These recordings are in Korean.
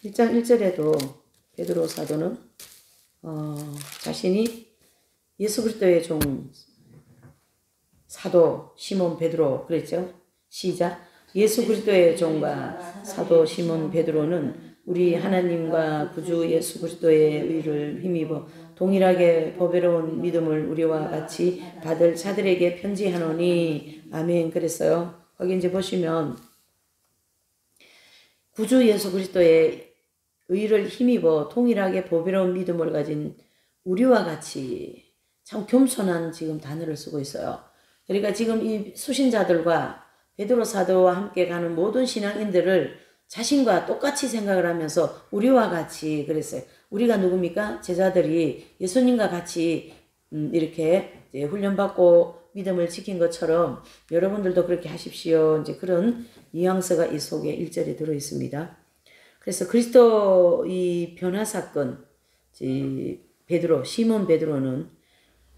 1장 1절에도 베드로 사도는 자신이 예수 그리스도의 종 사도 시몬 베드로 그랬죠. 시작. 예수 그리스도의 종과 사도 시몬 베드로는 우리 하나님과 구주 예수 그리스도의 의를 힘입어 동일하게 보배로운 믿음을 우리와 같이 받을 자들에게 편지하노니. 아멘. 그랬어요. 거기 이제 보시면 구주 예수 그리스도의 의를 힘입어 동일하게 보배로운 믿음을 가진 우리와 같이, 참 겸손한 지금 단어를 쓰고 있어요. 그러니까 지금 이 수신자들과 베드로 사도와 함께 가는 모든 신앙인들을 자신과 똑같이 생각을 하면서 우리와 같이 그랬어요. 우리가 누굽니까? 제자들이 예수님과 같이 이렇게 이제 훈련받고 믿음을 지킨 것처럼 여러분들도 그렇게 하십시오. 이제 그런 뉘앙스가 이 속에 1절에 들어 있습니다. 그래서 그리스도 이 변화 사건, 베드로, 시몬 베드로는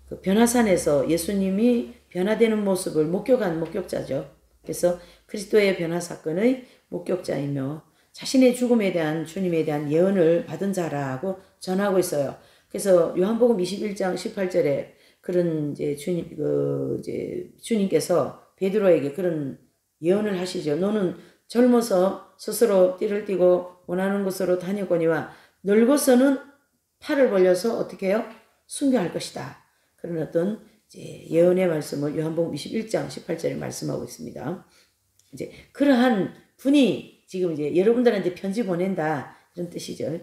그 변화산에서 예수님이 변화되는 모습을 목격한 목격자죠. 그래서 그리스도의 변화 사건의 목격자이며 자신의 죽음에 대한 주님에 대한 예언을 받은 자라고 전하고 있어요. 그래서 요한복음 21장 18절에 그런 이제 주님께서 베드로에게 그런 예언을 하시죠. 너는 젊어서 스스로 띠를 띠고 원하는 곳으로 다녔거니와 늙어서는 팔을 벌려서 어떻게 해요? 순교할 것이다. 그런 어떤 이제 예언의 말씀을 요한복음 21장 18절에 말씀하고 있습니다. 이제 그러한 분이 지금 이제 여러분들한테 편지 보낸다 이런 뜻이죠.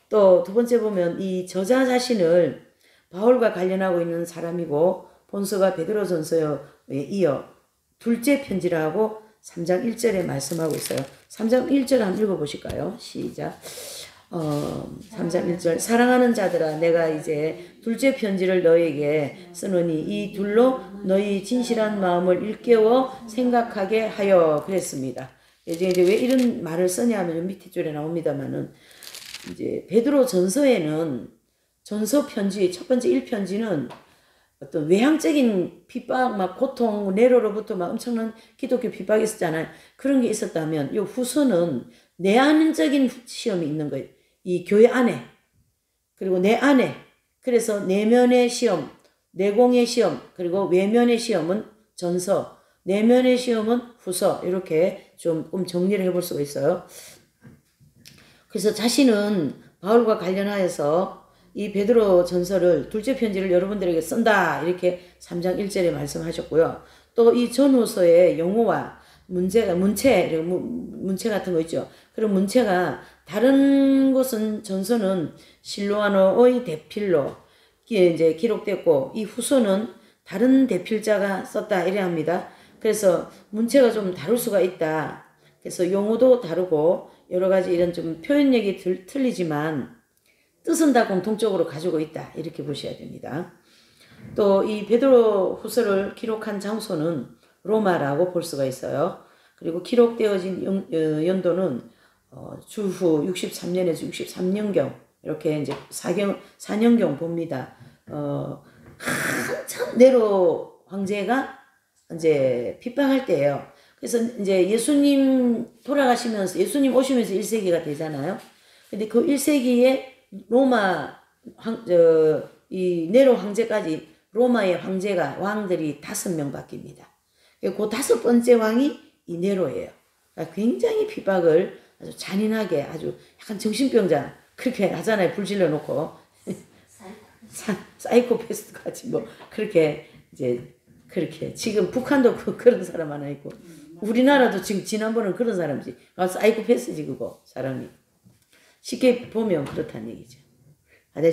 또 두 번째 보면 이 저자 자신을 바울과 관련하고 있는 사람이고 본서가 베드로전서에 이어 둘째 편지라고 3장 1절에 말씀하고 있어요. 3장 1절 한번 읽어보실까요? 시작. 3장 1절. 사랑하는 자들아, 내가 이제 둘째 편지를 너에게 쓰노니 이 둘로 너희 진실한 마음을 일깨워 생각하게 하여 그랬습니다. 이제 왜 이런 말을 쓰냐 하면 밑에 줄에 나옵니다만은 이제 베드로 전서에는 전서 편지 첫 번째 1편지는 어떤 외향적인 핍박, 막 고통, 네로로부터 막 엄청난 기독교 핍박이 있었잖아요. 그런 게 있었다면, 이 후서는 내안적인 시험이 있는 거예요. 이 교회 안에, 그리고 내 안에. 그래서 내면의 시험, 내공의 시험, 그리고 외면의 시험은 전서, 내면의 시험은 후서. 이렇게 조금 정리를 해볼 수가 있어요. 그래서 자신은 바울과 관련하여서 이 베드로 전서를 둘째 편지를 여러분들에게 쓴다 이렇게 3장 1절에 말씀하셨고요. 또 이 전후서의 용어와 문체 같은 거 있죠. 그런 문체가 다른 곳은 전서는 실로아노의 대필로 이제 기록됐고 이 후서는 다른 대필자가 썼다 이래 합니다. 그래서 문체가 좀 다를 수가 있다. 그래서 용어도 다르고 여러 가지 이런 좀 표현력이 틀리지만 뜻은 다 공통적으로 가지고 있다. 이렇게 보셔야 됩니다. 또 이 베드로 후서를 기록한 장소는 로마라고 볼 수가 있어요. 그리고 기록되어진 연도는 주후 63년에서 63년경 이렇게 이제 4년경 봅니다. 한참 네로 황제가 이제 핍박할 때예요. 그래서 이제 예수님 돌아가시면서 예수님 오시면서 1세기가 되잖아요. 근데 그 1세기에 로마 이 네로 황제까지 로마의 왕들이 5명 바뀝니다. 그 5번째 왕이 이 네로예요. 그러니까 굉장히 핍박을 아주 잔인하게 아주 약간 정신병자 그렇게 하잖아요. 불질러 놓고 사이코패스까지 뭐 그렇게 이제 그렇게 지금 북한도 그런 사람 하나 있고 우리나라도 지금 지난번은 그런 사람이지. 사이코패스지 그거 사람이. 쉽게 보면 그렇다는 얘기죠.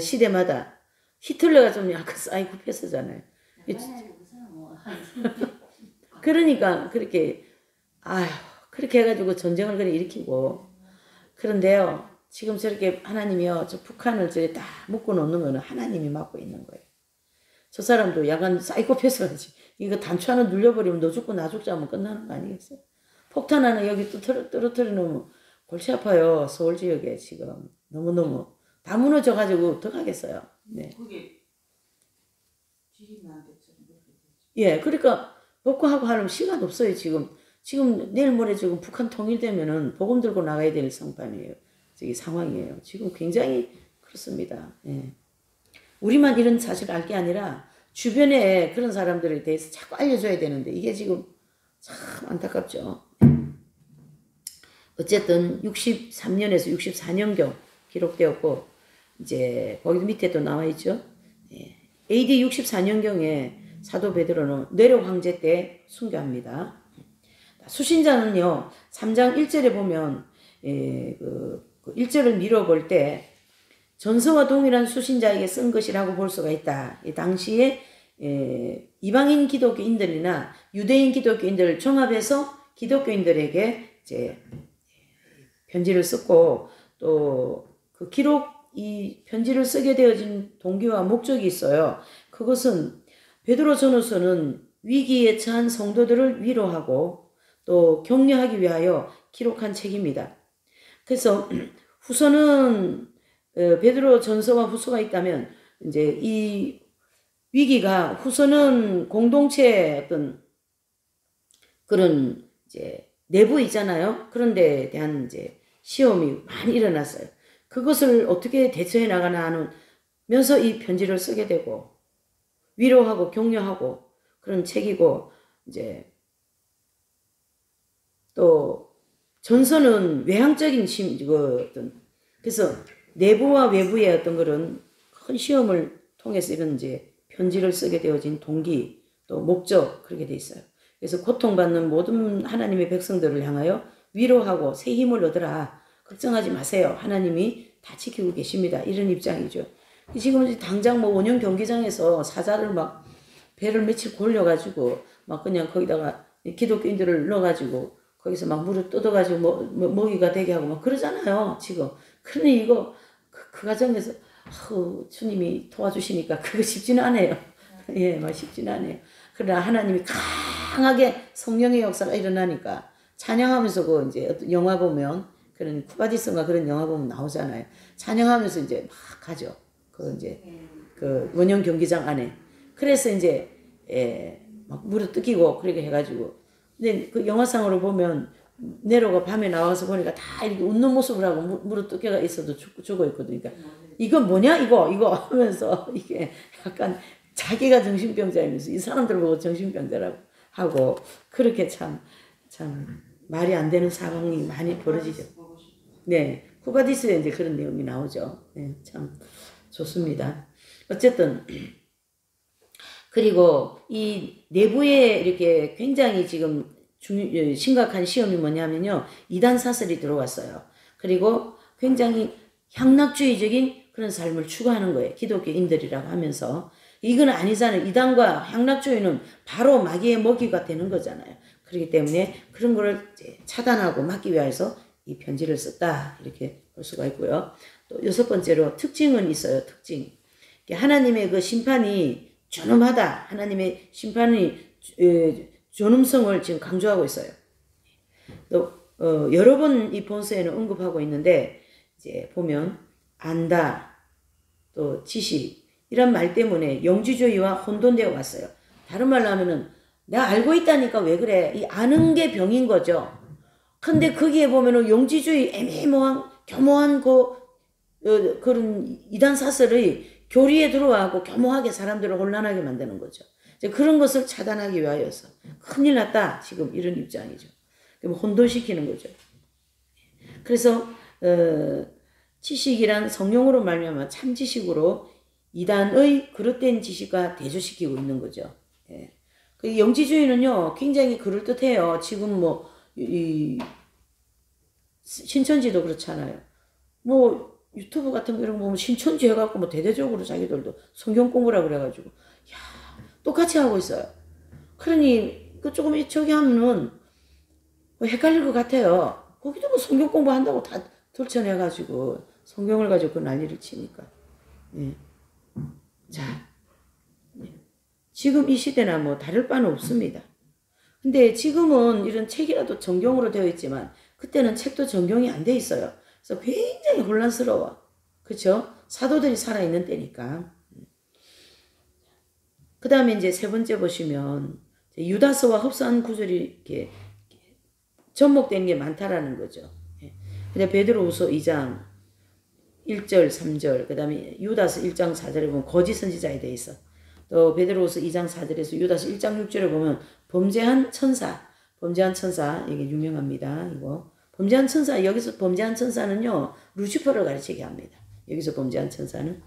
시대마다 히틀러가 좀 약간 사이코패스잖아요. 그러니까 그렇게 그렇게 해가지고 전쟁을 그래 일으키고 그런데요. 지금 저렇게 하나님이요. 저 북한을 저렇게 딱 묶어 놓는 거는 하나님이 막고 있는 거예요. 저 사람도 약간 사이코패스라지. 이거 단추 하나 눌려버리면 너 죽고 나 죽자 하면 끝나는 거 아니겠어요? 폭탄 하나 여기 또 떨어뜨려 놓으면 골치 아파요. 서울 지역에 지금 너무너무 다 무너져가지고 어떡하겠어요. 네. 그게 지리나겠죠. 예, 그러니까 복구하고 하려면 시간 없어요. 지금 내일 모레 지금 북한 통일되면은 복음 들고 나가야 될 상판이에요. 상황이에요. 지금 굉장히 그렇습니다. 예. 우리만 이런 사실을 알 게 아니라 주변에 그런 사람들에 대해서 자꾸 알려줘야 되는데 이게 지금 참 안타깝죠. 어쨌든 63년에서 64년경 기록되었고 이제 거기 밑에 또 나와 있죠. 예. AD 64년경에 사도 베드로는 네로 황제 때 순교합니다. 수신자는요 3장 1절에 보면 그 1절을 밀어볼 때 전서와 동일한 수신자에게 쓴 것이라고 볼 수가 있다. 이 당시에 이방인 기독교인들이나 유대인 기독교인들을 종합해서 기독교인들에게 이제 편지를 썼고 또 그 이 편지를 쓰게 되어진 동기와 목적이 있어요. 그것은 베드로 전후서는 위기에 처한 성도들을 위로하고 또 격려하기 위하여 기록한 책입니다. 그래서 후서는 베드로 전서와 후서가 있다면 이제 이 위기가 후서는 공동체 어떤 그런 이제 내부 있잖아요. 그런 데에 대한 이제 시험이 많이 일어났어요. 그것을 어떻게 대처해 나가나 하면서 이 편지를 쓰게 되고 위로하고 격려하고 그런 책이고 이제 또 전서는 외향적인 그래서 내부와 외부의 어떤 그런 큰 시험을 통해서 이런 이제 편지를 쓰게 되어진 동기 또 목적 그렇게 돼 있어요. 그래서 고통받는 모든 하나님의 백성들을 향하여 위로하고 새 힘을 얻으라. 걱정하지 마세요. 하나님이 다 지키고 계십니다. 이런 입장이죠. 지금 당장 뭐 원형 경기장에서 사자를 막 배를 며칠 골려가지고 막 그냥 거기다가 기독교인들을 넣어가지고 거기서 막 물을 뜯어가지고 먹이가 되게 하고 막 그러잖아요. 지금. 그러니 이거 그 과정에서 주님이 도와주시니까 그거 쉽지는 않아요. 예, 막 쉽지는 않아요. 그러나 하나님이 강하게 성령의 역사가 일어나니까 찬양하면서 그 이제 어떤 영화 보면 그런 쿠바디스인가 그런 영화 보면 나오잖아요. 찬양하면서 이제 막 가죠. 그 이제 그 원형 경기장 안에. 그래서 이제 막 물을 뜯기고 그렇게 해가지고. 근데 그 영화상으로 보면 네로가 밤에 나와서 보니까 다 이렇게 웃는 모습을 하고 물을 뜯겨가 있어도 죽어 있거든요. 그러니까 이건 뭐냐 이거 하면서 이게 약간 자기가 정신병자이면서 이 사람들 보고 정신병자라고 하고 그렇게 참 말이 안 되는 상황이 많이 벌어지죠. 네, 쿠바디스에 이제 그런 내용이 나오죠. 네, 참 좋습니다. 어쨌든 그리고 이 내부에 이렇게 굉장히 지금 심각한 시험이 뭐냐면요. 이단 사설이 들어왔어요. 그리고 굉장히 향락주의적인 그런 삶을 추구하는 거예요. 기독교인들이라고 하면서. 이건 아니잖아요. 이단과 향락주의는 바로 마귀의 먹이가 되는 거잖아요. 그렇기 때문에 그런 거를 차단하고 막기 위해서 이 편지를 썼다. 이렇게 볼 수가 있고요. 또 6번째로 특징은 있어요. 특징. 하나님의 그 심판이 존엄하다. 하나님의 심판이 존엄성을 지금 강조하고 있어요. 또 여러 번 이 본서에는 언급하고 있는데 이제 보면 안다, 또 지식 이런 말 때문에 영지주의와 혼돈되어 왔어요. 다른 말로 하면은 내가 알고 있다니까 왜 그래? 이 아는 게 병인 거죠. 근데 거기에 보면은 영지주의 애매모호한 교모한 그런 이단 사설의 교리에 들어와고 교모하게 사람들을 혼란하게 만드는 거죠. 이제 그런 것을 차단하기 위하여서 큰일 났다 지금 이런 입장이죠. 혼돈시키는 거죠. 그래서 지식이란 성령으로 말미암아 참 지식으로 이단의 그릇된 지식과 대조시키고 있는 거죠. 예. 그 영지주의는요 굉장히 그럴듯해요. 지금 뭐 신천지도 그렇잖아요. 뭐 유튜브 같은 거 이런 거 보면 신천지 해갖고 뭐 대대적으로 자기들도 성경 공부라고 그래가지고 똑같이 하고 있어요. 그러니 그 조금 저기 하면은 뭐 헷갈릴 것 같아요. 거기도 뭐 성경 공부한다고 다 들춰내가지고 성경을 가지고 그 난리를 치니까. 예. 자, 지금 이 시대나 뭐 다를 바는 없습니다. 근데 지금은 이런 책이라도 정경으로 되어 있지만 그때는 책도 정경이 안 돼 있어요. 그래서 굉장히 혼란스러워. 그렇죠? 사도들이 살아있는 때니까. 그 다음에 이제 세 번째 보시면 유다서와 흡사한 구절이 이렇게 접목된 게 많다라는 거죠. 근데 베드로후서 2장 1절, 3절, 그 다음에 유다서 1장 4절에 보면 거짓 선지자에 대해서, 또 베드로후서 2장 4절에서 유다서 1장 6절에 보면 범죄한 천사, 이게 유명합니다. 이거 범죄한 천사, 여기서 범죄한 천사는요 루시퍼를 가르치게 합니다. 여기서 범죄한 천사는.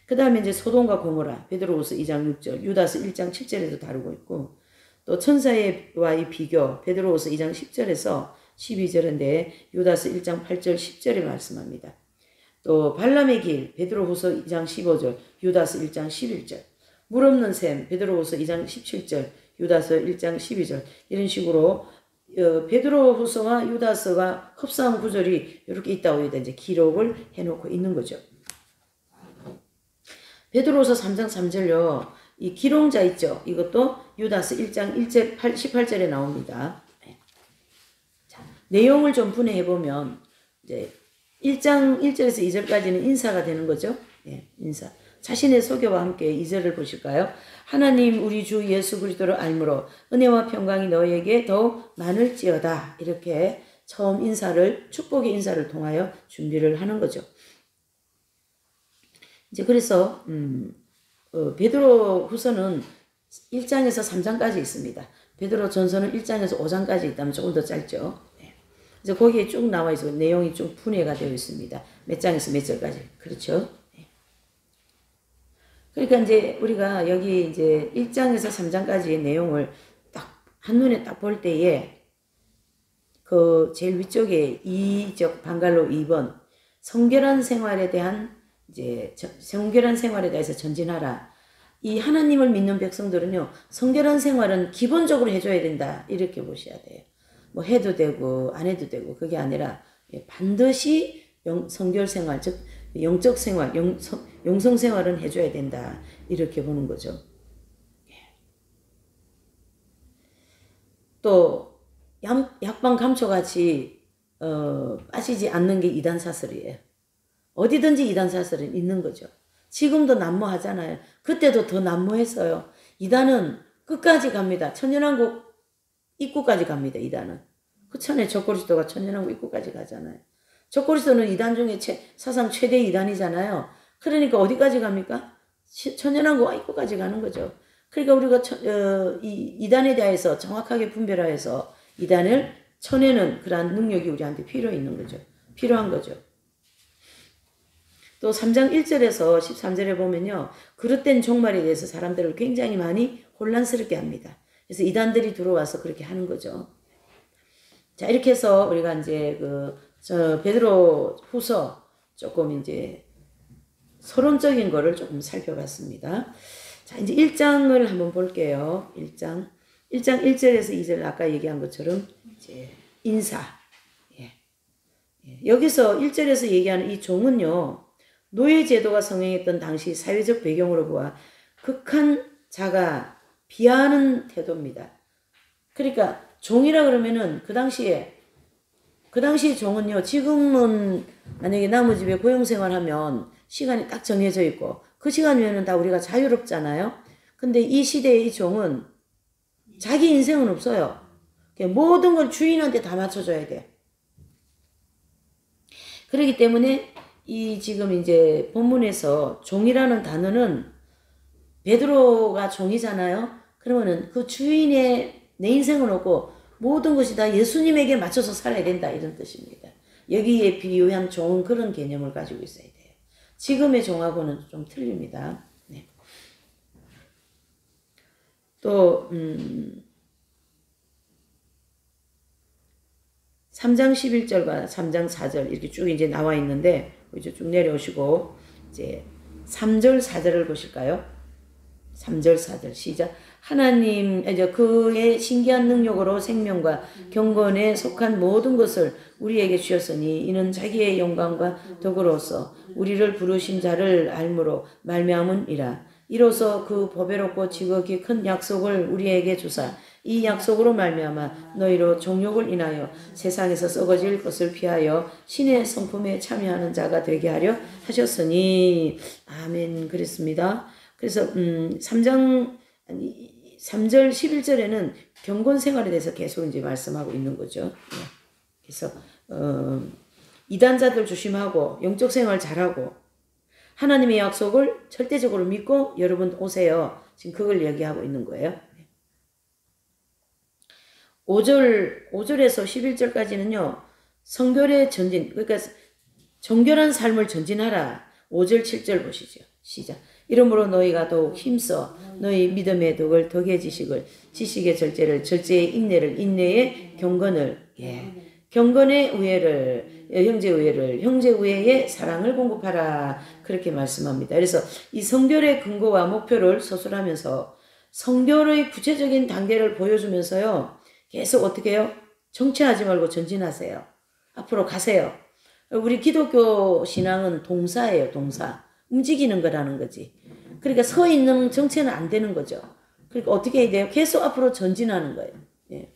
그 다음에 이제 소돔과 고모라, 베드로후서 2장 6절, 유다서 1장 7절에도 다루고 있고, 또 천사와의 비교, 베드로후서 2장 10절에서 12절인데 유다서 1장 8절 10절에 말씀합니다. 또 발람의 길, 베드로후서 2장 15절, 유다서 1장 11절, 물 없는 샘, 베드로후서 2장 17절, 유다서 1장 12절, 이런 식으로 베드로후서와 유다서가 흡사한 구절이 이렇게 있다고 이제 기록을 해놓고 있는 거죠. 베드로후서 3장 3절요. 이 기록자 있죠. 이것도 유다서 1장 1절 18절에 나옵니다. 자, 내용을 좀 분해해 보면 이제 1장 1절에서 2절까지는 인사가 되는 거죠. 예, 인사. 자신의 소개와 함께 2절을 보실까요? 하나님 우리 주 예수 그리스도를 알므로 은혜와 평강이 너에게 더욱 많을지어다. 이렇게 처음 인사를, 축복의 인사를 통하여 준비를 하는 거죠. 이제 그래서 베드로 후서는 1장에서 3장까지 있습니다. 베드로 전서는 1장에서 5장까지 있다면 조금 더 짧죠. 네. 그래서 거기에 쭉 나와 있어 내용이 좀 분해가 되어 있습니다. 몇 장에서 몇 절까지. 그렇죠. 네. 그러니까 이제 우리가 여기 이제 1장에서 3장까지의 내용을 딱 한눈에 딱 볼 때에 그 제일 위쪽에 반갈로 2번 성결한 생활에 대한 이제 성결한 생활에 대해서 전진하라. 이 하나님을 믿는 백성들은요, 성결한 생활은 기본적으로 해줘야 된다. 이렇게 보셔야 돼요. 뭐 해도 되고 안 해도 되고 그게 아니라 반드시 성결 생활, 즉 영적 생활, 영성 생활은 해줘야 된다. 이렇게 보는 거죠. 또 약방 감초같이 빠지지 않는 게 이단 사설이에요. 어디든지 이단 사설은 있는 거죠. 지금도 난무하잖아요. 그때도 더 난무했어요. 이단은 끝까지 갑니다. 천년왕국 입구까지 갑니다. 이단은. 그 전에 적그리스도가 천년왕국 입구까지 가잖아요. 적그리스도는 이단 중에 사상 최대 이단이잖아요. 그러니까 어디까지 갑니까? 천년왕국 입구까지 가는 거죠. 그러니까 우리가 이단에 대해서 정확하게 분별하여서 이단을 쳐내는 그러한 능력이 우리한테 필요한 거죠. 또 3장 1절에서 13절에 보면요. 그릇된 종말에 대해서 사람들을 굉장히 많이 혼란스럽게 합니다. 그래서 이단들이 들어와서 그렇게 하는 거죠. 자, 이렇게 해서 우리가 이제 베드로 후서 조금 이제 서론적인 거를 조금 살펴봤습니다. 자, 이제 1장을 한번 볼게요. 1장 1절에서 2절 아까 얘기한 것처럼 이제 인사. 여기서 1절에서 얘기하는 이 종은요. 노예 제도가 성행했던 당시 사회적 배경으로 보아 극한 자가 비하하는 태도입니다. 그러니까 종이라 그러면은 그 당시에 종은요. 지금은 만약에 나무 집에 고용생활하면 시간이 딱 정해져 있고 그 시간이면은 다 우리가 자유롭잖아요. 근데 이 시대의 이 종은 자기 인생은 없어요. 모든 걸 주인한테 다 맞춰줘야 돼. 그렇기 때문에 이 지금 이제 본문에서 종이라는 단어는 베드로가 종이잖아요. 그러면은 그 주인의 내 인생은 없고 모든 것이 다 예수님에게 맞춰서 살아야 된다 이런 뜻입니다. 여기에 비유한 종은 그런 개념을 가지고 있어야 돼요. 지금의 종하고는 좀 틀립니다. 네. 또 3장 11절과 3장 4절 이렇게 쭉 이제 나와 있는데 이제 쭉 내려오시고 이제 3절 4절을 보실까요? 3절 4절 시작. 하나님 이제 그의 신기한 능력으로 생명과 경건에 속한 모든 것을 우리에게 주셨으니 이는 자기의 영광과 덕으로서 우리를 부르신 자를 알므로 말미암음이라. 이로써 그 보배롭고 지극히 큰 약속을 우리에게 주사 이 약속으로 말미암아 너희로 정욕을 인하여 세상에서 썩어질 것을 피하여 신의 성품에 참여하는 자가 되게 하려 하셨으니 아멘. 그랬습니다. 그래서 3절 11절에는 경건 생활에 대해서 계속 이제 말씀하고 있는 거죠. 그래서 이단자들 조심하고 영적 생활 잘하고 하나님의 약속을 절대적으로 믿고 여러분 오세요. 지금 그걸 얘기하고 있는 거예요. 5절에서 11절까지는요. 성결의 전진, 그러니까 정결한 삶을 전진하라. 5절 7절 보시죠. 시작. 이러므로 너희가 더욱 힘써 너희 믿음의 덕을 덕의 지식을 지식의 절제를 절제의 인내를 인내의 경건을 경건의 우애를 형제 우애를 형제 우애의 사랑을 공급하라. 그렇게 말씀합니다. 그래서 이 성결의 근거와 목표를 서술하면서 성결의 구체적인 단계를 보여주면서요. 계속 어떻게 해요? 정체하지 말고 전진하세요. 앞으로 가세요. 우리 기독교 신앙은 동사예요. 동사. 움직이는 거라는 거지. 그러니까 서 있는 정체는 안 되는 거죠. 그러니까 어떻게 해야 돼요? 계속 앞으로 전진하는 거예요. 예.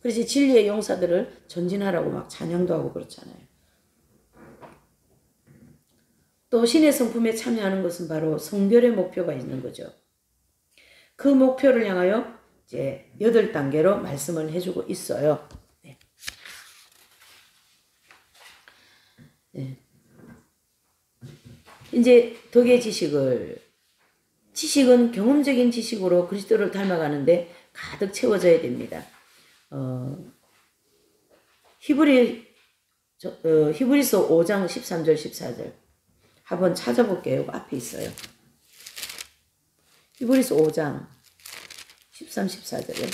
그래서 진리의 용사들을 전진하라고 막 찬양도 하고 그렇잖아요. 또 신의 성품에 참여하는 것은 바로 성결의 목표가 있는 거죠. 그 목표를 향하여 이제 8단계로 말씀을 해주고 있어요. 네. 네. 이제 덕의 지식은 경험적인 지식으로 그리스도를 닮아가는데 가득 채워져야 됩니다. 히브리서 5장 13절 14절 한번 찾아볼게요. 앞에 있어요. 히브리서 5장 13, 14절에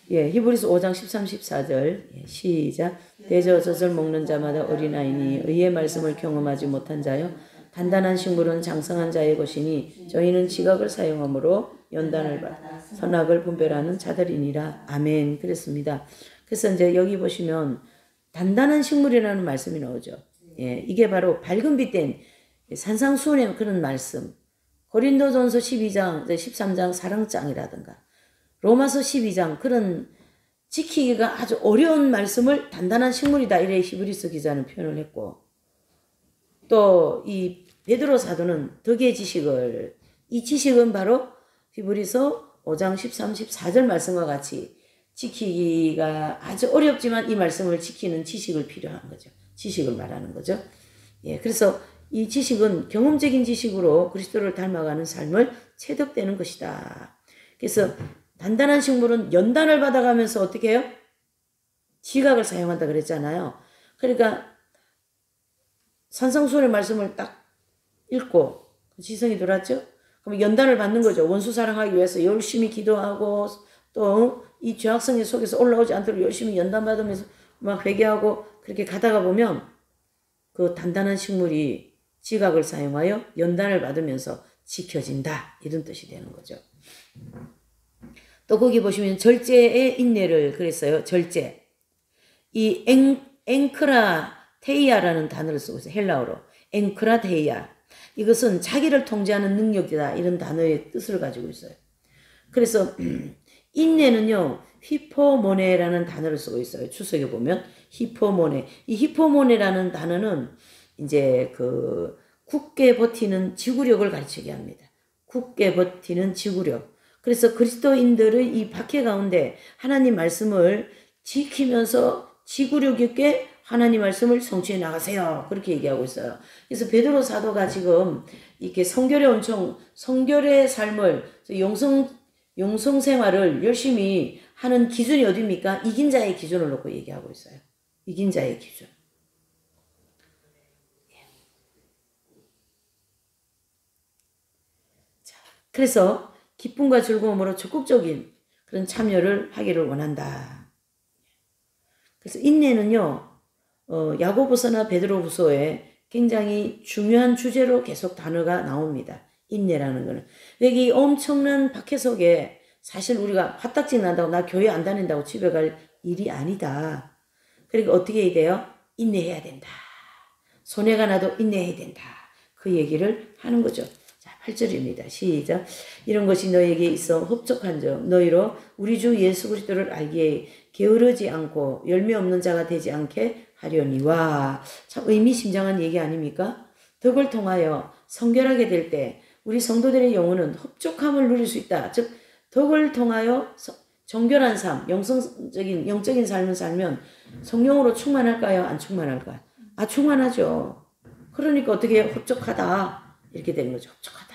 히브리서 5장 13, 14절 시작. 대저 젖을 먹는 자마다 어린아이니 의의 말씀을 경험하지 못한 자여 단단한 식물은 장성한 자의 것이니 저희는 지각을 사용함으로 연단을 받아 선악을 분별하는 자들이니라. 아멘. 그랬습니다. 그래서 이제 여기 보시면 단단한 식물이라는 말씀이 나오죠. 이게 바로 밝은 빛된 산상수훈의 그런 말씀. 고린도전서 12장, 13장 사랑장이라든가 로마서 12장 그런 지키기가 아주 어려운 말씀을 단단한 식물이다 이래 히브리서 기자는 표현을 했고 또 이 베드로 사도는 덕의 지식을 이 지식은 바로 히브리서 5장 13, 14절 말씀과 같이 지키기가 아주 어렵지만 이 말씀을 지키는 지식을 필요한 거죠. 지식을 말하는 거죠. 그래서 이 지식은 경험적인 지식으로 그리스도를 닮아가는 삶을 체득되는 것이다. 그래서 단단한 식물은 연단을 받아가면서 어떻게 해요? 지각을 사용한다 그랬잖아요. 그러니까 산상수훈의 말씀을 딱 읽고 지성이 돌았죠? 그럼 연단을 받는 거죠. 원수 사랑하기 위해서 열심히 기도하고 또 이 죄악성의 속에서 올라오지 않도록 열심히 연단받으면서 막 회개하고 그렇게 가다가 보면 그 단단한 식물이 지각을 사용하여 연단을 받으면서 지켜진다. 이런 뜻이 되는 거죠. 또 거기 보시면 절제의 인내를 그랬어요. 절제. 이 앵크라테이아라는 단어를 쓰고 있어요. 헬라어로. 앵크라테이아. 이것은 자기를 통제하는 능력이다. 이런 단어의 뜻을 가지고 있어요. 그래서 인내는요. 히포모네라는 단어를 쓰고 있어요. 추석에 보면 히포모네. 이 히포모네라는 단어는 이제 그 굳게 버티는 지구력을 가르치게 합니다. 굳게 버티는 지구력. 그래서 그리스도인들의 이 박해 가운데 하나님 말씀을 지키면서 지구력 있게 하나님 말씀을 성취해 나가세요. 그렇게 얘기하고 있어요. 그래서 베드로 사도가 지금 이렇게 성결의 삶을 영성 생활을 열심히 하는 기준이 어디입니까? 이긴 자의 기준을 놓고 얘기하고 있어요. 이긴 자의 기준. 자, 그래서 기쁨과 즐거움으로 적극적인 그런 참여를 하기를 원한다. 그래서 인내는요. 야고보서나 베드로후서에 굉장히 중요한 주제로 계속 단어가 나옵니다. 인내라는 거는. 여기 엄청난 박해 속에 사실 우리가 화딱지 난다고 나 교회 안 다닌다고 집에 갈 일이 아니다. 그러니까 어떻게 해야 돼요? 인내해야 된다. 손해가 나도 인내해야 된다. 그 얘기를 하는 거죠. 자, 8절입니다. 시작. 이런 것이 너에게 있어 흡족한 점 너희로 우리 주 예수 그리스도를 알기에 게으르지 않고 열매 없는 자가 되지 않게 하려니와. 참 의미심장한 얘기 아닙니까? 덕을 통하여 성결하게 될 때 우리 성도들의 영혼은 흡족함을 누릴 수 있다. 즉 덕을 통하여 정결한 삶, 영적인 삶을 살면 성령으로 충만할까요? 안 충만할까요? 아, 충만하죠. 그러니까 어떻게 해요? 흡족하다. 이렇게 되는 거죠. 흡족하다.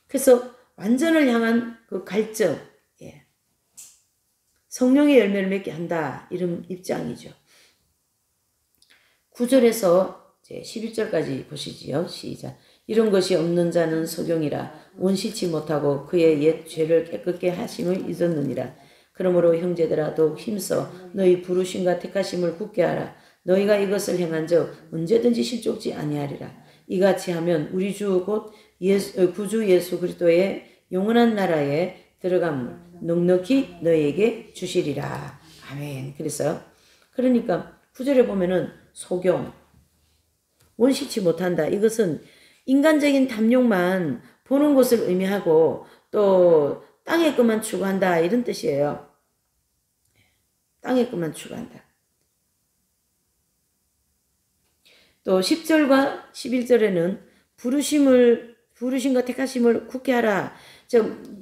그래서 완전을 향한 그 갈증, 예. 성령의 열매를 맺게 한다. 이런 입장이죠. 9절에서 11절까지 보시지요. 시작. 이런 것이 없는 자는 소경이라 원시치 못하고 그의 옛 죄를 깨끗게 하심을 잊었느니라. 그러므로 형제들아 더욱 힘써 너희 부르심과 택하심을 굳게 하라. 너희가 이것을 행한 적 언제든지 실족지 아니하리라. 이같이 하면 우리 주 곧 구주 예수 그리스도의 영원한 나라에 들어감을 넉넉히 너희에게 주시리라. 아멘. 그러니까 9절에 보면은 소경, 원시치 못한다. 이것은 인간적인 탐욕만 보는 것을 의미하고 또 땅의 것만 추구한다. 이런 뜻이에요. 땅의 것만 추구한다. 또 10절과 11절에는 부르심과 택하심을 굳게 하라.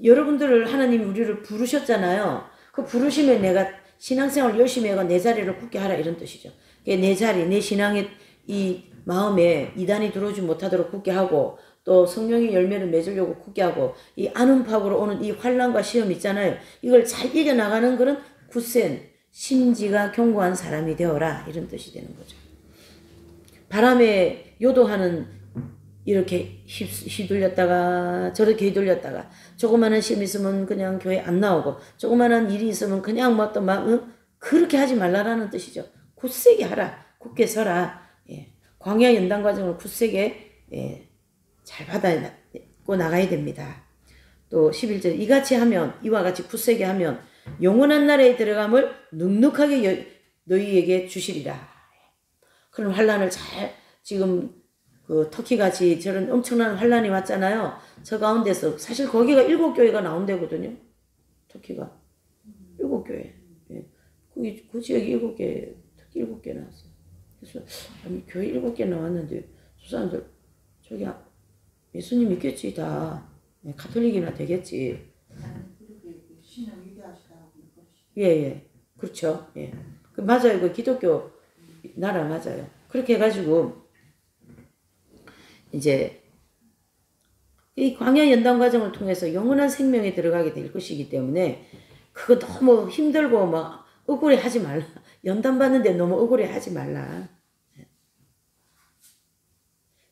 여러분들을 하나님이 우리를 부르셨잖아요. 그 부르심에 내가 신앙생활 열심히 해가 내 자리를 굳게 하라 이런 뜻이죠. 내 자리, 내 신앙의 이 마음에 이단이 들어오지 못하도록 굳게 하고 또 성령의 열매를 맺으려고 굳게 하고 이 안음파고로 오는 이 환난과 시험 있잖아요. 이걸 잘 이겨나가는 그런 굳센 심지가 견고한 사람이 되어라 이런 뜻이 되는 거죠. 바람에 요동하는 이렇게 휘둘렸다가 저렇게 휘둘렸다가 조그마한 시험 있으면 그냥 교회 안 나오고 조그마한 일이 있으면 그냥 뭐 또 막 그렇게 하지 말라라는 뜻이죠. 굳세게 하라. 굳게 서라. 예. 광야 연단 과정을 굳세게 잘 받아고 나가야 됩니다. 또 11절 이같이 하면 이와 같이 굳세게 하면 영원한 나라에 들어감을 넉넉하게 너희에게 주시리라. 그런 환란을 잘 지금 그 터키같이 저런 엄청난 환란이 왔잖아요. 저 가운데서 사실 거기가 7교회가 나온 데거든요. 터키가 7교회. 예. 그 지역이 7개, 특히 7개 나왔어요. 그래서 아니 교회 7개 나왔는데 저 사람들 저기 예수님 믿겠지 다. 네, 가톨릭이나 되겠지. 예. 그렇죠. 예. 맞아요. 그 기독교 나라 맞아요. 그렇게 해가지고 이제 이 광야 연단 과정을 통해서 영원한 생명에 들어가게 될 것이기 때문에 그거 너무 힘들고 막 억울해 하지 말라. 연단 받는데 너무 억울해 하지 말라.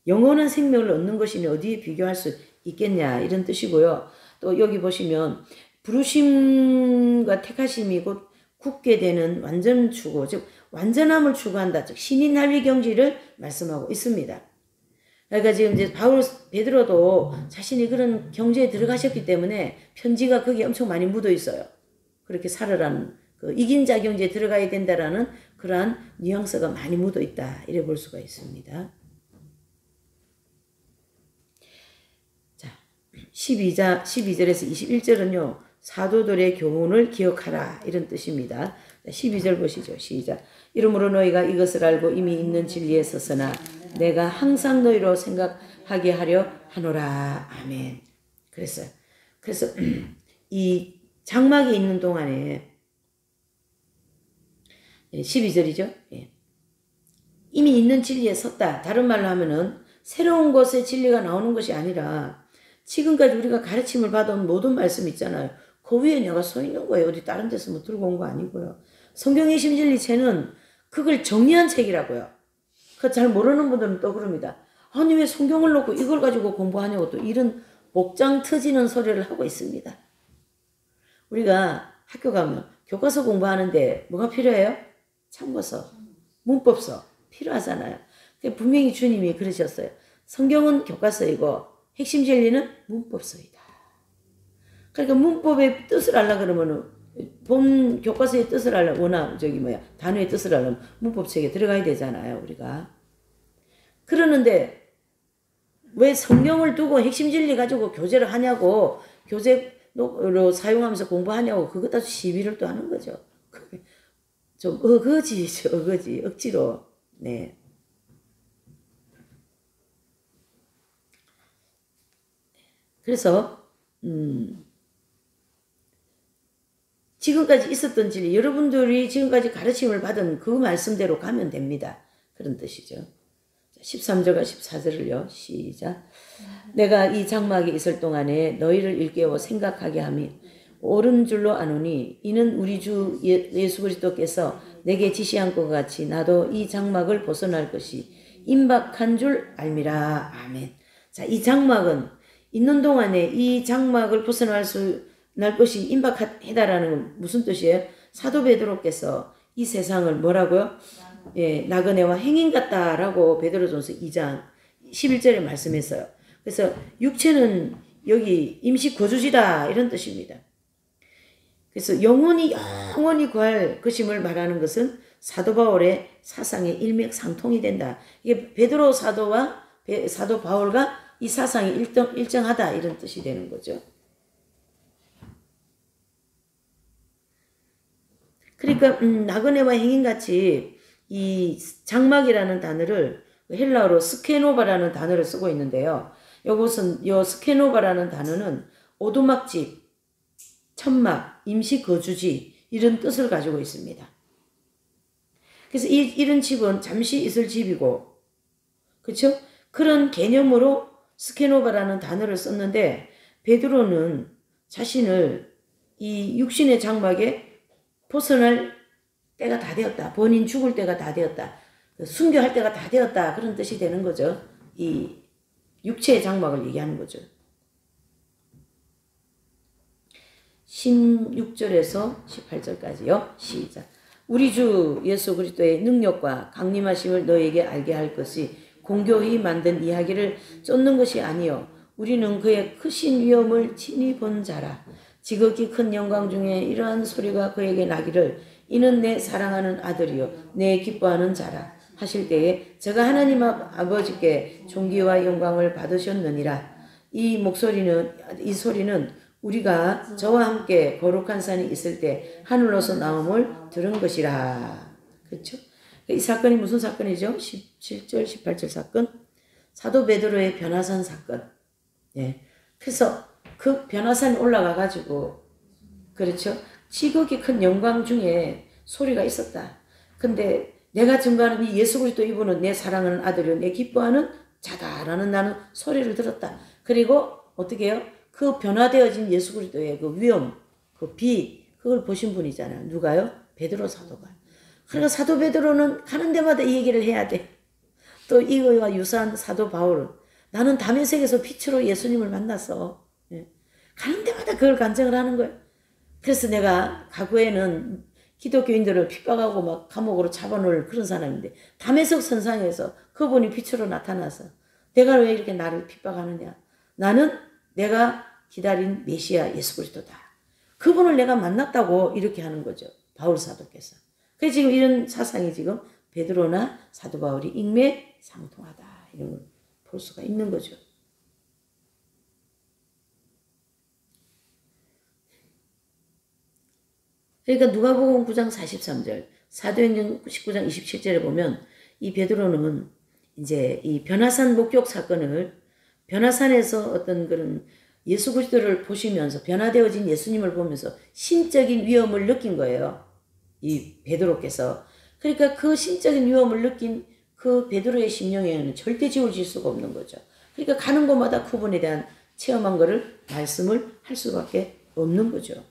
영원한 생명을 얻는 것이니 어디에 비교할 수 있겠냐 이런 뜻이고요. 또 여기 보시면 부르심과 택하심이 곧 굳게 되는 완전 추구, 즉 완전함을 추구한다. 즉 신인 합의 경지를 말씀하고 있습니다. 그러니까 지금 이제 베드로도 자신이 그런 경지에 들어가셨기 때문에 편지가 거기에 엄청 많이 묻어 있어요. 그렇게 살으라는 그 이긴 자 경지에 들어가야 된다라는 그러한 뉘앙스가 많이 묻어 있다. 이래 볼 수가 있습니다. 자, 12절에서 21절은요. 사도들의 교훈을 기억하라 이런 뜻입니다. 12절 보시죠. 시작. 이러므로 너희가 이것을 알고 이미 있는 진리에 서서나 내가 항상 너희로 생각하게 하려 하노라. 아멘. 그래서 이 장막에 있는 동안에 12절이죠. 예. 이미 있는 진리에 섰다. 다른 말로 하면은 새로운 것에 진리가 나오는 것이 아니라 지금까지 우리가 가르침을 받아온 모든 말씀 있잖아요. 그 위에 내가 서 있는 거예요. 어디 다른 데서 뭐 들고 온 거 아니고요. 성경의 심진리체는 그걸 정리한 책이라고요. 그 잘 모르는 분들은 또 그럽니다. 아니 왜 성경을 놓고 이걸 가지고 공부하냐고 또 이런 목장 터지는 소리를 하고 있습니다. 우리가 학교 가면 교과서 공부하는데 뭐가 필요해요? 참고서, 문법서 필요하잖아요. 분명히 주님이 그러셨어요. 성경은 교과서이고 핵심 진리는 문법서이다. 그러니까 문법의 뜻을 알라 그러면은 본 교과서의 뜻을 알려 단어의 뜻을 알려면 문법책에 들어가야 되잖아요. 우리가. 그러는데 왜 성경을 두고 핵심 진리 가지고 교재를 하냐고 교재로 사용하면서 공부하냐고 그것 따서 시비를 또 하는 거죠. 좀 어거지죠. 억지로. 네. 그래서 지금까지 있었던 진리, 여러분들이 지금까지 가르침을 받은 그 말씀대로 가면 됩니다. 그런 뜻이죠. 13절과 14절을요. 시작. 내가 이 장막에 있을 동안에 너희를 일깨워 생각하게 하며 옳은 줄로 아노니 이는 우리 주 예수 그리스도께서 내게 지시한 것 같이 나도 이 장막을 벗어날 것이 임박한 줄 알미라. 아멘. 자, 이 장막은 있는 동안에 이 장막을 벗어날 것이 임박하다라는 건 무슨 뜻이에요? 사도 베드로께서 이 세상을 뭐라고요? 예, 나그네와 행인 같다라고 베드로전서 2장 11절에 말씀했어요. 그래서 육체는 여기 임시 거주지다 이런 뜻입니다. 그래서 영원히 구할 것임을 말하는 것은 사도 바울의 사상의 일맥상통이 된다. 이게 베드로 사도와 사도 바울과 이 사상이 일정하다 이런 뜻이 되는 거죠. 그러니까 나그네와 행인같이 이 장막이라는 단어를 헬라어로 스케노바라는 단어를 쓰고 있는데요. 이것은 요 스케노바라는 단어는 오두막집, 천막, 임시 거주지 이런 뜻을 가지고 있습니다. 그래서 이런 집은 잠시 있을 집이고, 그렇죠? 그런 개념으로 스케노바라는 단어를 썼는데 베드로는 자신을 이 육신의 장막에 벗어날 때가 다 되었다. 본인 죽을 때가 다 되었다. 순교할 때가 다 되었다. 그런 뜻이 되는 거죠. 이 육체의 장막을 얘기하는 거죠. 16절에서 18절까지요. 시작. 우리 주 예수 그리스도의 능력과 강림하심을 너에게 알게 할 것이 공교히 만든 이야기를 쫓는 것이 아니요 우리는 그의 크신 위엄을 친히 본 자라. 지극히 큰 영광 중에 이러한 소리가 그에게 나기를 이는 내 사랑하는 아들이요 내 기뻐하는 자라 하실 때에 제가 하나님 아버지께 존귀와 영광을 받으셨느니라. 이 소리는 우리가 저와 함께 거룩한 산이 있을 때 하늘로서 나옴을 들은 것이라. 그렇죠? 이 사건이 무슨 사건이죠? 17절, 18절 사건. 사도 베드로의 변화산 사건. 예. 그래서 그 변화산에 올라가 가지고, 그렇죠? 지극히 큰 영광 중에 소리가 있었다. 근데 내가 증거하는 이 예수 그리스도 이분은 내 사랑하는 아들이요 내 기뻐하는 자다라는 나는 소리를 들었다. 그리고 어떻게 해요? 그 변화되어진 예수 그리스도의 그 위엄, 그 빛, 그걸 보신 분이잖아요. 누가요? 베드로 사도가. 그러니까 사도 베드로는 가는 데마다 이 얘기를 해야 돼. 또 이거와 유사한 사도 바울은 나는 다메섹에서 빛으로 예수님을 만났어. 예. 가는 데마다 그걸 간증을 하는 거예요. 그래서 내가 과거에는 기독교인들을 핍박하고 막 감옥으로 잡아놓을 그런 사람인데 다메섹 선상에서 그분이 빛으로 나타나서 내가 왜 이렇게 나를 핍박하느냐. 나는 내가 기다린 메시아 예수 그리스도다. 그분을 내가 만났다고 이렇게 하는 거죠. 바울 사도께서. 그래서 지금 이런 사상이 지금 베드로나 사도 바울이 일맥상통하다. 이런 걸 볼 수가 있는 거죠. 그러니까 누가복음 9장 43절, 사도행전 19장 27절에 보면 이 베드로는 이제 이 변화산 목격 사건을 변화산에서 어떤 그런 예수 그리스도를 보시면서 변화되어진 예수님을 보면서 신적인 위엄을 느낀 거예요. 이 베드로께서. 그러니까 그 신적인 위엄을 느낀 그 베드로의 심령에는 절대 지워질 수가 없는 거죠. 그러니까 가는 곳마다 그분에 대한 체험한 거를 말씀을 할 수밖에 없는 거죠.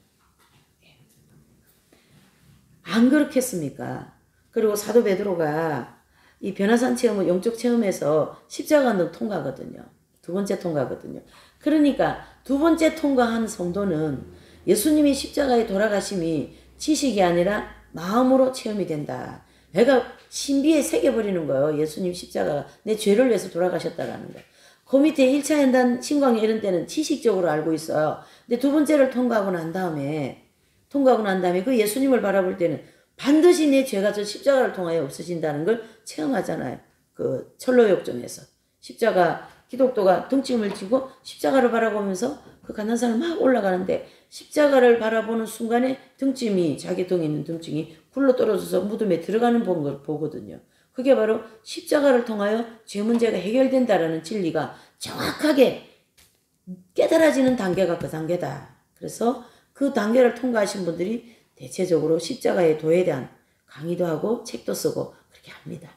안 그렇겠습니까? 그리고 사도 베드로가 이 변화산 체험은 영적 체험에서 십자가는 통과거든요. 두 번째 통과거든요. 그러니까 두 번째 통과한 성도는 예수님이 십자가에 돌아가심이 지식이 아니라 마음으로 체험이 된다. 내가 신비에 새겨버리는 거예요. 예수님 십자가가 내 죄를 위해서 돌아가셨다라는 거. 그 밑에 1차 연단 신광야 이런 때는 지식적으로 알고 있어요. 근데 두 번째를 통과하고 난 다음에 그 예수님을 바라볼 때는 반드시 내 죄가 저 십자가를 통하여 없어진다는 걸 체험하잖아요. 그 철로역정에서 십자가 기독도가 등짐을 지고 십자가를 바라보면서 그 가난산을 막 올라가는데 십자가를 바라보는 순간에 등짐이 자기 등에 있는 등짐이 굴러 떨어져서 무덤에 들어가는 걸 보거든요. 그게 바로 십자가를 통하여 죄 문제가 해결된다라는 진리가 정확하게 깨달아지는 단계가 그 단계다. 그래서 그 단계를 통과하신 분들이 대체적으로 십자가의 도에 대한 강의도 하고 책도 쓰고 그렇게 합니다.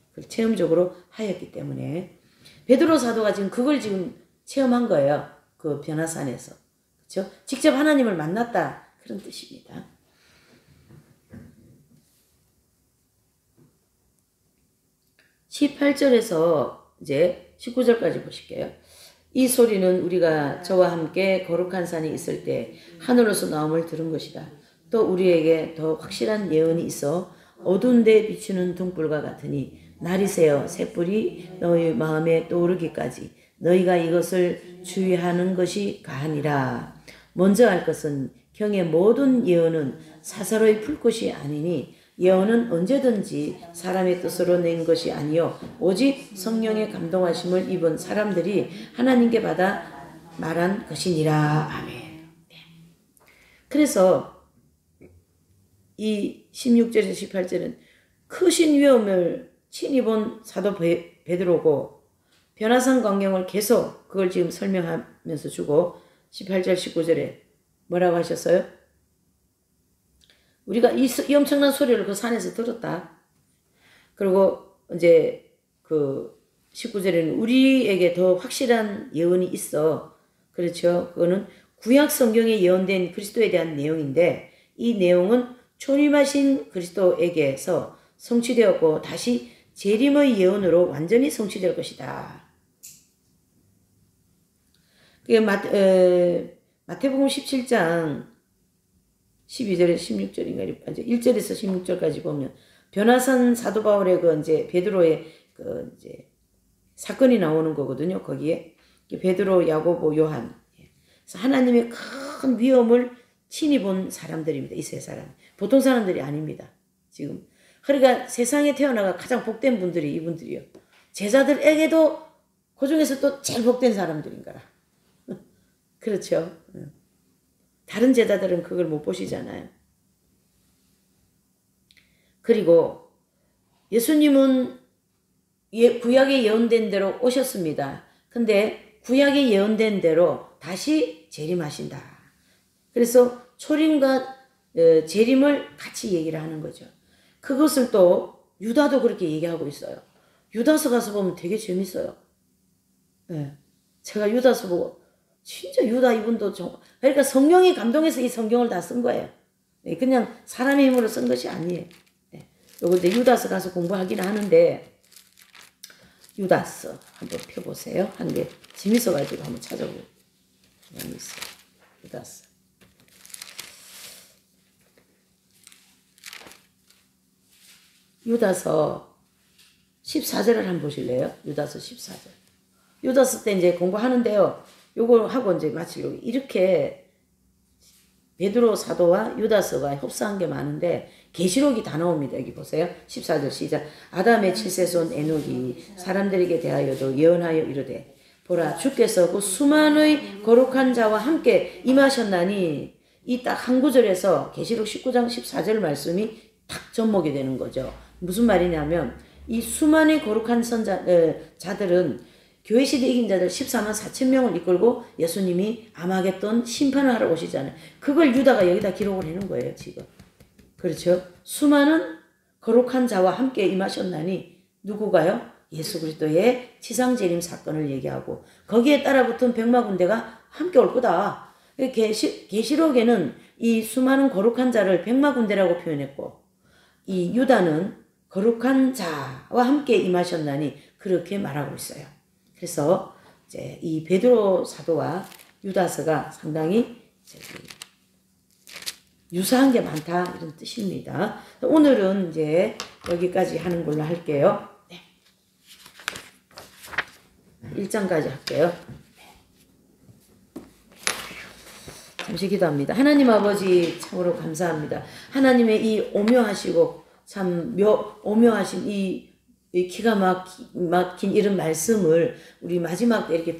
그걸 체험적으로 하였기 때문에 베드로 사도가 지금 그걸 지금 체험한 거예요. 그 변화산에서. 그렇죠? 직접 하나님을 만났다. 그런 뜻입니다. (18절에서) 이제 (19절까지) 보실게요. 이 소리는 우리가 저와 함께 거룩한 산에 있을 때 하늘로서 나옴을 들은 것이다. 또 우리에게 더 확실한 예언이 있어 어두운 데 비추는 등불과 같으니 날이 새어 샛불이 너희 마음에 떠오르기까지 너희가 이것을 주의하는 것이 가하니라. 먼저 할 것은 경의 모든 예언은 사사로이 풀 것이 아니니 예언은 언제든지 사람의 뜻으로 낸 것이 아니요 오직 성령의 감동하심을 입은 사람들이 하나님께 받아 말한 것이니라. 아멘. 그래서 이 16절에서 18절은 크신 위험을 친히 본 사도 베드로고 변화산 광경을 계속 그걸 지금 설명하면서 주고 18절 19절에 뭐라고 하셨어요? 우리가 이 엄청난 소리를 그 산에서 들었다. 그리고 이제 그 19절에는 우리에게 더 확실한 예언이 있어. 그렇죠. 그거는 구약 성경에 예언된 그리스도에 대한 내용인데 이 내용은 초림하신 그리스도에게서 성취되었고 다시 재림의 예언으로 완전히 성취될 것이다. 그게 마태복음 17장 12절에서 16절인가 1절에서 16절까지 보면 변화산 사도 바울의 그 이제 베드로의 그 이제 사건이 나오는 거거든요. 거기에 베드로, 야고보, 요한. 그래서 하나님의 큰 위험을 친히 본 사람들입니다. 이 세 사람. 보통 사람들이 아닙니다. 지금. 그러니까 세상에 태어나가 가장 복된 분들이 이분들이요. 제자들에게도 그 중에서 또 제일 복된 사람들인 거라. 그렇죠. 다른 제자들은 그걸 못 보시잖아요. 그리고 예수님은 구약에 예언된 대로 오셨습니다. 근데 구약에 예언된 대로 다시 재림하신다. 그래서 초림과 재림을 같이 얘기를 하는 거죠. 그것을 또 유다도 그렇게 얘기하고 있어요. 유다서 가서 보면 되게 재밌어요. 네. 제가 유다서 보고 진짜 유다 이분도 그러니까 성령이 감동해서 이 성경을 다 쓴 거예요. 네. 그냥 사람의 힘으로 쓴 것이 아니에요. 네. 요거 이제 유다서 가서 공부하긴 하는데 유다서 한번 펴보세요. 한 게 재밌어가지고 한번 찾아보고 있어요. 유다서. 유다서 14절을 한번 보실래요? 유다서 14절. 유다서 때 이제 공부하는데요. 요거 하고 이제 마치려고. 이렇게 베드로 사도와 유다서가 흡사한 게 많은데 계시록이 다 나옵니다. 여기 보세요. 14절 시작. 아담의 칠세손 에녹이 사람들에게 대하여도 예언하여 이르되 보라 주께서 그 수만의 거룩한 자와 함께 임하셨나니 이 딱 한 구절에서 계시록 19장 14절 말씀이 딱 접목이 되는 거죠. 무슨 말이냐면 이 수많은 거룩한 자들은 교회 시대 이긴 자들 14만 4천 명을 이끌고 예수님이 아마겟돈 심판을 하러 오시잖아요. 그걸 유다가 여기다 기록을 해놓은 거예요. 지금. 그렇죠. 수많은 거룩한 자와 함께 임하셨나니 누구가요? 예수 그리스도의 지상재림 사건을 얘기하고 거기에 따라붙은 백마군대가 함께 올 거다. 계시록에는 이 수많은 거룩한 자를 백마군대라고 표현했고 이 유다는 거룩한 자와 함께 임하셨나니 그렇게 말하고 있어요. 그래서 이제 이 베드로 사도와 유다서가 상당히 유사한 게 많다 이런 뜻입니다. 오늘은 이제 여기까지 하는 걸로 할게요. 네. 1장까지 할게요. 잠시 기도합니다. 하나님 아버지 참으로 감사합니다. 하나님의 이 오묘하시고 참 오묘하신 이 기가 막힌 이런 말씀을 우리 마지막 때 이렇게